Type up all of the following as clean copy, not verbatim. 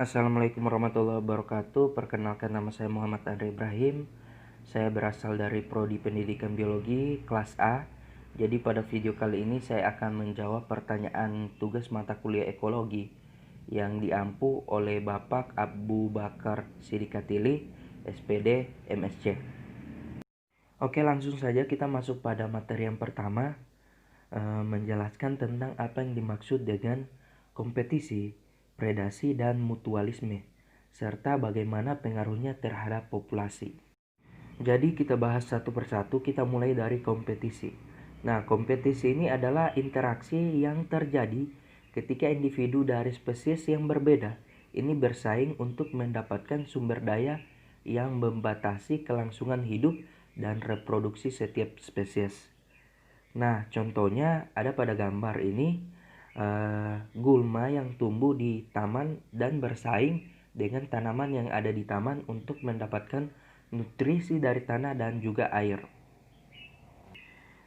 Assalamualaikum warahmatullahi wabarakatuh. Perkenalkan, nama saya Muhammad Andre Ibrahim. Saya berasal dari Prodi Pendidikan Biologi kelas A. Jadi pada video kali ini saya akan menjawab pertanyaan tugas mata kuliah ekologi yang diampu oleh Bapak Abu Bakar Sidikatili, SPD, MSc. Oke, langsung saja kita masuk pada materi yang pertama, menjelaskan tentang apa yang dimaksud dengan kompetisi, predasi, dan mutualisme, serta bagaimana pengaruhnya terhadap populasi. Jadi kita bahas satu persatu, kita mulai dari kompetisi. Nah, kompetisi ini adalah interaksi yang terjadi ketika individu dari spesies yang berbeda ini bersaing untuk mendapatkan sumber daya yang membatasi kelangsungan hidup dan reproduksi setiap spesies. Nah, contohnya ada pada gambar ini, gulma yang tumbuh di taman dan bersaing dengan tanaman yang ada di taman untuk mendapatkan nutrisi dari tanah dan juga air.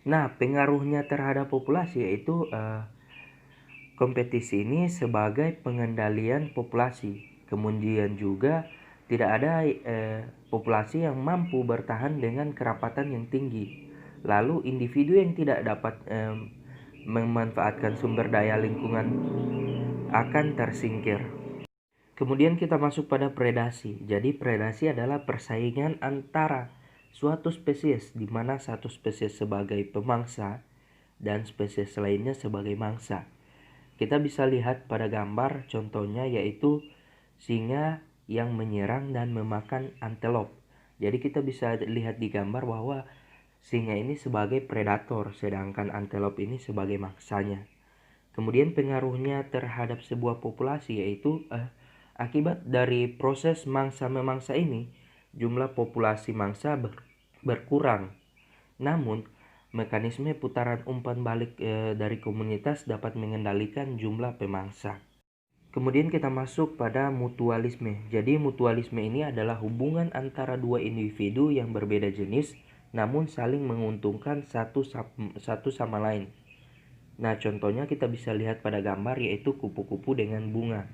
Nah, pengaruhnya terhadap populasi yaitu kompetisi ini sebagai pengendalian populasi. Kemudian juga tidak ada populasi yang mampu bertahan dengan kerapatan yang tinggi. Lalu individu yang tidak dapat memanfaatkan sumber daya lingkungan akan tersingkir. Kemudian kita masuk pada predasi. Jadi predasi adalah persaingan antara suatu spesies di mana satu spesies sebagai pemangsa dan spesies lainnya sebagai mangsa. Kita bisa lihat pada gambar contohnya yaitu singa yang menyerang dan memakan antelop. Jadi kita bisa lihat di gambar bahwa singa ini sebagai predator sedangkan antelop ini sebagai mangsanya. Kemudian pengaruhnya terhadap sebuah populasi yaitu akibat dari proses mangsa memangsa ini, jumlah populasi mangsa berkurang. Namun, mekanisme putaran umpan balik dari komunitas dapat mengendalikan jumlah pemangsa. Kemudian kita masuk pada mutualisme. Jadi mutualisme ini adalah hubungan antara dua individu yang berbeda jenis namun saling menguntungkan satu sama lain. Nah, contohnya kita bisa lihat pada gambar yaitu kupu-kupu dengan bunga.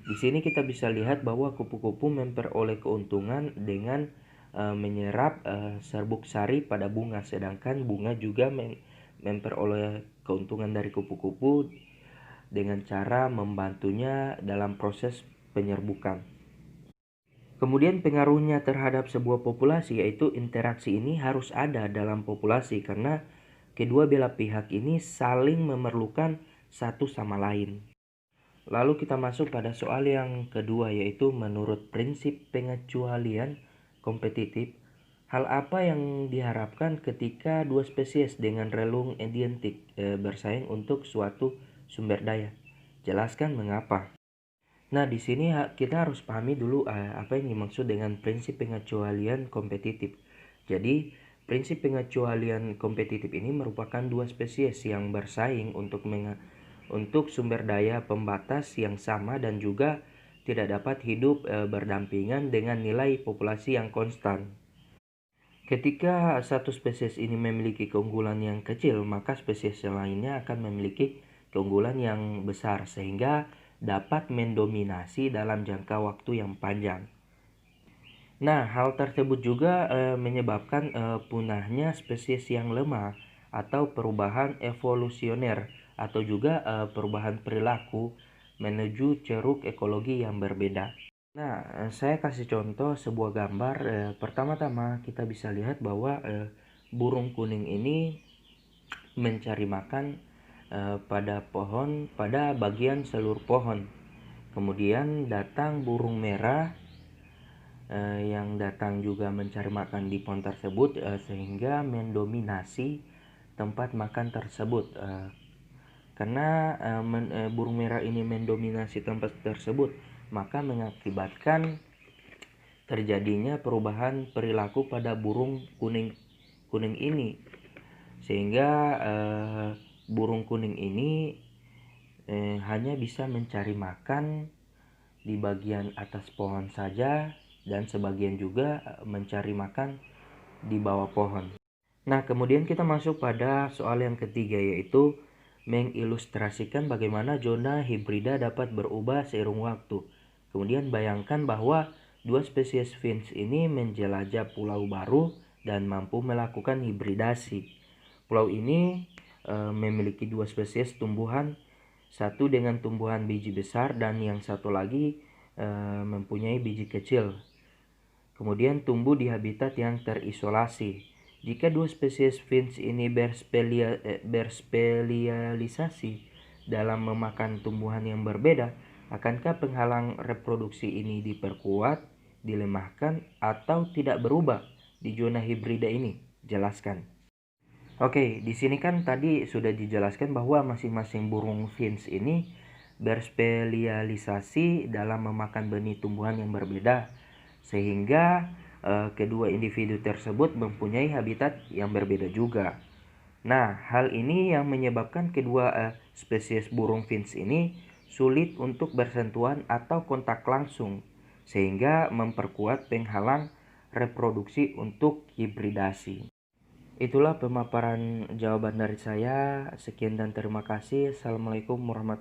Di sini kita bisa lihat bahwa kupu-kupu memperoleh keuntungan dengan menyerap serbuk sari pada bunga, sedangkan bunga juga memperoleh keuntungan dari kupu-kupu dengan cara membantunya dalam proses penyerbukan. Kemudian pengaruhnya terhadap sebuah populasi yaitu interaksi ini harus ada dalam populasi karena kedua belah pihak ini saling memerlukan satu sama lain. Lalu kita masuk pada soal yang kedua yaitu menurut prinsip pengecualian kompetitif, hal apa yang diharapkan ketika dua spesies dengan relung identik bersaing untuk suatu sumber daya? Jelaskan mengapa. Nah, di sini kita harus pahami dulu apa yang dimaksud dengan prinsip pengecualian kompetitif. Jadi, prinsip pengecualian kompetitif ini merupakan dua spesies yang bersaing untuk sumber daya pembatas yang sama dan juga tidak dapat hidup berdampingan dengan nilai populasi yang konstan. Ketika satu spesies ini memiliki keunggulan yang kecil, maka spesies lainnya akan memiliki keunggulan yang besar sehingga dapat mendominasi dalam jangka waktu yang panjang. Nah, hal tersebut juga menyebabkan punahnya spesies yang lemah atau perubahan evolusioner atau juga perubahan perilaku menuju ceruk ekologi yang berbeda. Nah, saya kasih contoh sebuah gambar. Pertama-tama kita bisa lihat bahwa burung kuning ini mencari makan pada pohon, pada bagian seluruh pohon. Kemudian datang burung merah yang datang juga mencari makan di pohon tersebut sehingga mendominasi tempat makan tersebut. Karena burung merah ini mendominasi tempat tersebut, maka mengakibatkan terjadinya perubahan perilaku pada burung kuning ini, sehingga burung kuning ini hanya bisa mencari makan di bagian atas pohon saja dan sebagian juga mencari makan di bawah pohon. Nah, kemudian kita masuk pada soal yang ketiga yaitu mengilustrasikan bagaimana zona hibrida dapat berubah seiring waktu. Kemudian bayangkan bahwa dua spesies finch ini menjelajah pulau baru dan mampu melakukan hibridasi. Pulau ini memiliki dua spesies tumbuhan, satu dengan tumbuhan biji besar dan yang satu lagi mempunyai biji kecil. Kemudian tumbuh di habitat yang terisolasi. Jika dua spesies finch ini berspesialisasi dalam memakan tumbuhan yang berbeda, akankah penghalang reproduksi ini diperkuat, dilemahkan, atau tidak berubah di zona hibrida ini? Jelaskan. Oke, di sini kan tadi sudah dijelaskan bahwa masing-masing burung finch ini berspesialisasi dalam memakan benih tumbuhan yang berbeda, sehingga kedua individu tersebut mempunyai habitat yang berbeda juga. Nah, hal ini yang menyebabkan kedua spesies burung finch ini sulit untuk bersentuhan atau kontak langsung, sehingga memperkuat penghalang reproduksi untuk hibridasi. Itulah pemaparan jawaban dari saya. Sekian dan terima kasih. Assalamualaikum warahmatullahi wabarakatuh.